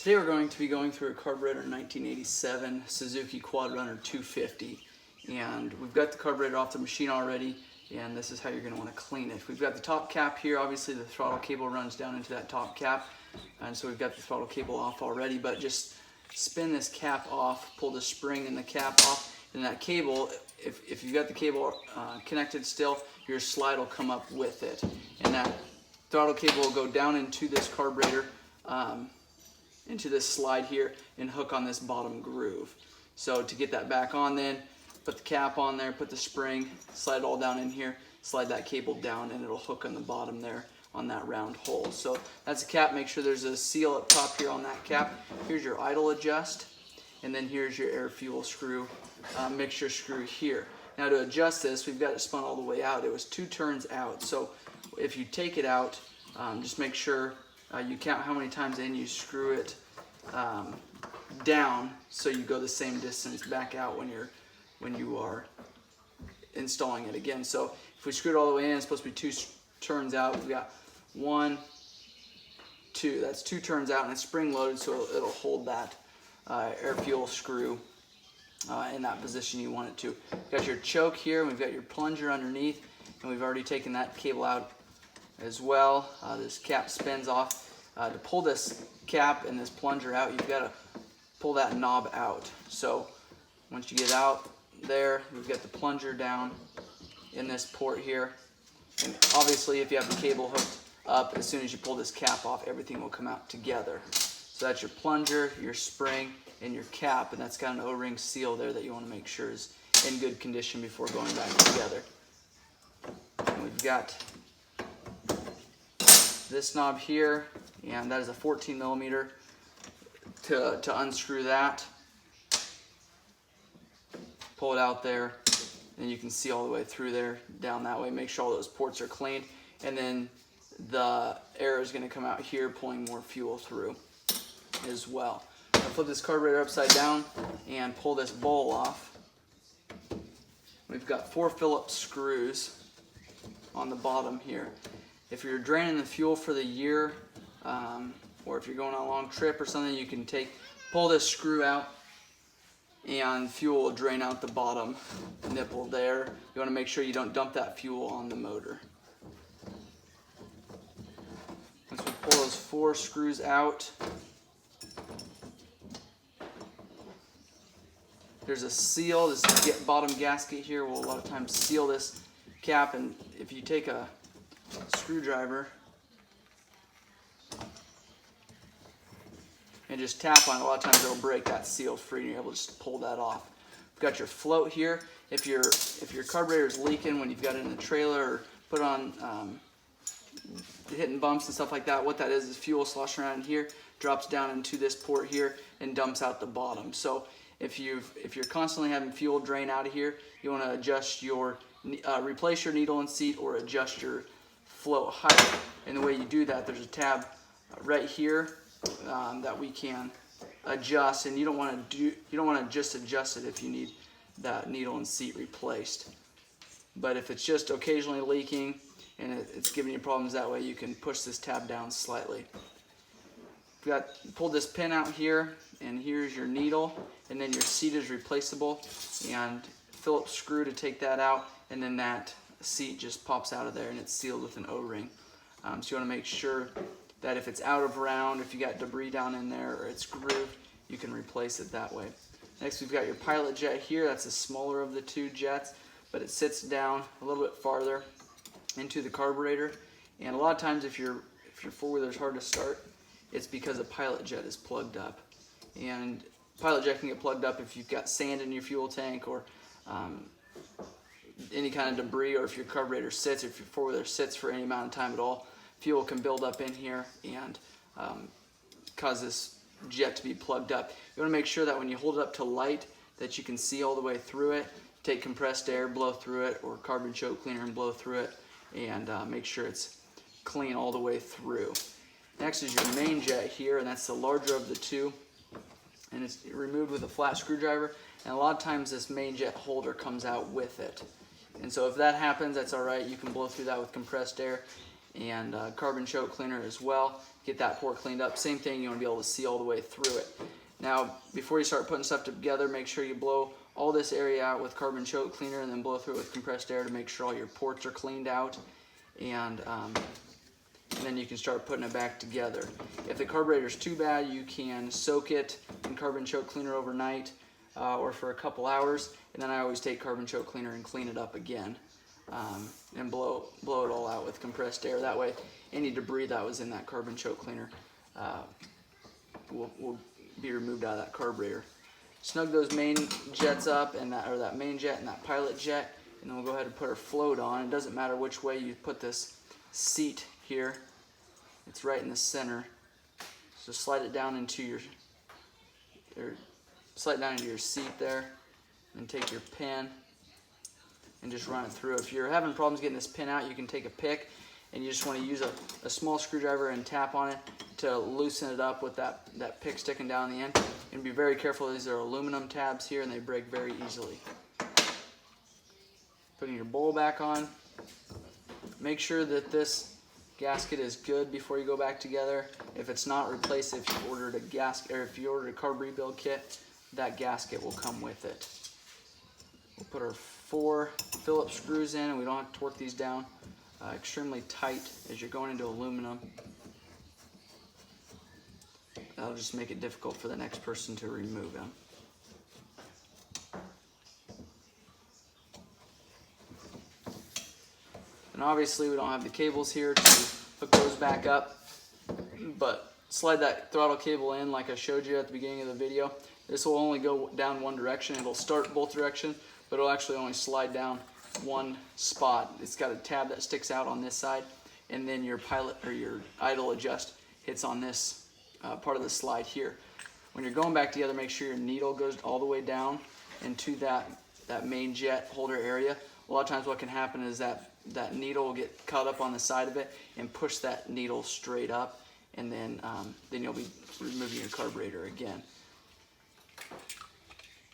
Today we're going to be going through a Carburetor 1987 Suzuki Quadrunner 250, and we've got the carburetor off the machine already, and this is how you're going to want to clean it. We've got the top cap here. Obviously the throttle cable runs down into that top cap, and so we've got the throttle cable off already, but just spin this cap off, pull the spring and the cap off, and that cable, if you've got the cable connected still, your slide will come up with it, and that throttle cable will go down into this carburetor, into this slide here, and hook on this bottom groove. So to get that back on, then put the cap on there, put the spring, slide it all down in here, slide that cable down, and it'll hook on the bottom there on that round hole. So that's a cap. Make sure there's a seal up top here on that cap. Here's your idle adjust, and then here's your air fuel screw, mixture screw here. Now to adjust this, we've got it spun all the way out. It was 2 turns out. So if you take it out, just make sure you count how many times in you screw it down, so you go the same distance back out when you are installing it again. So if we screw it all the way in, it's supposed to be 2 turns out. We've got 1, 2. That's 2 turns out, and it's spring loaded, so it'll hold that air fuel screw in that position you want it to. We've got your choke here, and we've got your plunger underneath, and we've already taken that cable out as well. This cap spins off. To pull this cap and this plunger out, you've got to pull that knob out. So once you get out there, we've got the plunger down in this port here. And obviously, if you have the cable hooked up, as soon as you pull this cap off, everything will come out together. So that's your plunger, your spring, and your cap, and that's got an O-ring seal there that you want to make sure is in good condition before going back together. And we've got this knob here, and that is a 14 millimeter to unscrew that. Pull it out there, and you can see all the way through there, down that way. Make sure all those ports are cleaned, and then the air is going to come out here, pulling more fuel through as well. I'll flip this carburetor upside down and pull this bowl off. We've got 4 Phillips screws on the bottom here. If you're draining the fuel for the year, or if you're going on a long trip or something, you can pull this screw out, and fuel will drain out the bottom nipple there. You want to make sure you don't dump that fuel on the motor. Once we pull those 4 screws out, there's a seal. This bottom gasket here will a lot of times seal this cap, and if you take a screwdriver and just tap on it, a lot of times it'll break that seal free, and you're able to just pull that off. We've got your float here. If your carburetor is leaking when you've got it in the trailer, or put on hitting bumps and stuff like that, what that is fuel sloshing around here, drops down into this port here and dumps out the bottom. So if you're constantly having fuel drain out of here, you want to adjust your replace your needle and seat, or adjust your float height. And the way you do that, there's a tab right here that we can adjust, and you don't want to just adjust it if you need that needle and seat replaced. But if it's just occasionally leaking and it's giving you problems that way, you can push this tab down slightly. Pulled this pin out here, and here's your needle, and then your seat is replaceable, and Phillips screw to take that out, and then that seat just pops out of there, and it's sealed with an O-ring. So you want to make sure that if it's out of round, if you got debris down in there, or it's grooved, you can replace it that way. Next, we've got your pilot jet here. That's the smaller of the 2 jets, but it sits down a little bit farther into the carburetor. And a lot of times, if your 4-wheeler is hard to start, it's because a pilot jet is plugged up. And pilot jet can get plugged up if you've got sand in your fuel tank, or any kind of debris, or if your carburetor sits, or if your 4-wheeler sits for any amount of time at all. Fuel can build up in here and cause this jet to be plugged up. You want to make sure that when you hold it up to light, that you can see all the way through it. Take compressed air, blow through it, or carbon choke cleaner and blow through it, and make sure it's clean all the way through. Next is your main jet here, and that's the larger of the 2, and it's removed with a flat screwdriver, and a lot of times this main jet holder comes out with it. And so if that happens, that's all right. You can blow through that with compressed air. and carbon choke cleaner as well. Get that port cleaned up. Same thing, you want to be able to see all the way through it. Now, before you start putting stuff together, make sure you blow all this area out with carbon choke cleaner and then blow through it with compressed air to make sure all your ports are cleaned out. And then you can start putting it back together. If the carburetor is too bad, you can soak it in carbon choke cleaner overnight or for a couple hours. And then I always take carbon choke cleaner and clean it up again and blow it all out with compressed air. That way, any debris that was in that carbon choke cleaner will be removed out of that carburetor. Snug those main jets up and that main jet and that pilot jet, and then we'll go ahead and put our float on. It doesn't matter which way you put this seat here. It's right in the center. So slide it down into your seat there, and take your pin and just run it through. If you're having problems getting this pin out, you can take a pick and you just want to use a small screwdriver and tap on it to loosen it up with that pick sticking down the end. And be very careful, these are aluminum tabs here and they break very easily. Putting your bowl back on. Make sure that this gasket is good before you go back together. If it's not, replace it. If you ordered a gasket, or if you ordered a carb rebuild kit, that gasket will come with it. We'll put our 4 Phillips screws in, and we don't have to torque these down extremely tight as you're going into aluminum. That'll just make it difficult for the next person to remove them. And obviously we don't have the cables here to hook those back up, but slide that throttle cable in like I showed you at the beginning of the video. This will only go down one direction. It'll start both directions, but it'll actually only slide down one spot. It's got a tab that sticks out on this side, and then your pilot or your idle adjust hits on this part of the slide here. When you're going back together, make sure your needle goes all the way down into that main jet holder area. A lot of times what can happen is that needle will get caught up on the side of it and push that needle straight up, and then you'll be removing your carburetor again.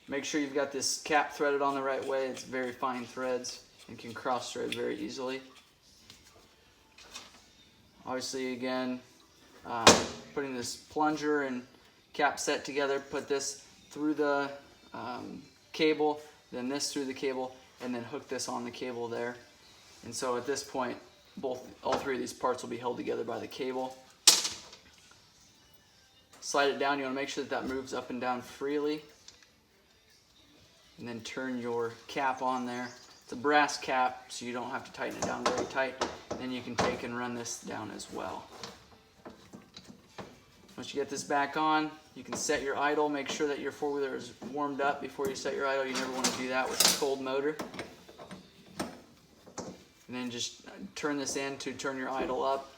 Make sure you've got this cap threaded on the right way. It's very fine threads and can cross thread very easily. Obviously, again, putting this plunger and cap set together, put this through the cable, then this through the cable, and then hook this on the cable there. And so at this point, all 3 of these parts will be held together by the cable. Slide it down. You want to make sure that moves up and down freely. And then turn your cap on there. It's a brass cap, so you don't have to tighten it down very tight. And then you can take and run this down as well. Once you get this back on, you can set your idle. Make sure that your four-wheeler is warmed up before you set your idle. You never want to do that with a cold motor. And then just turn this in to turn your idle up.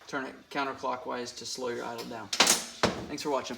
Turn it counterclockwise to slow your idle down. Thanks for watching.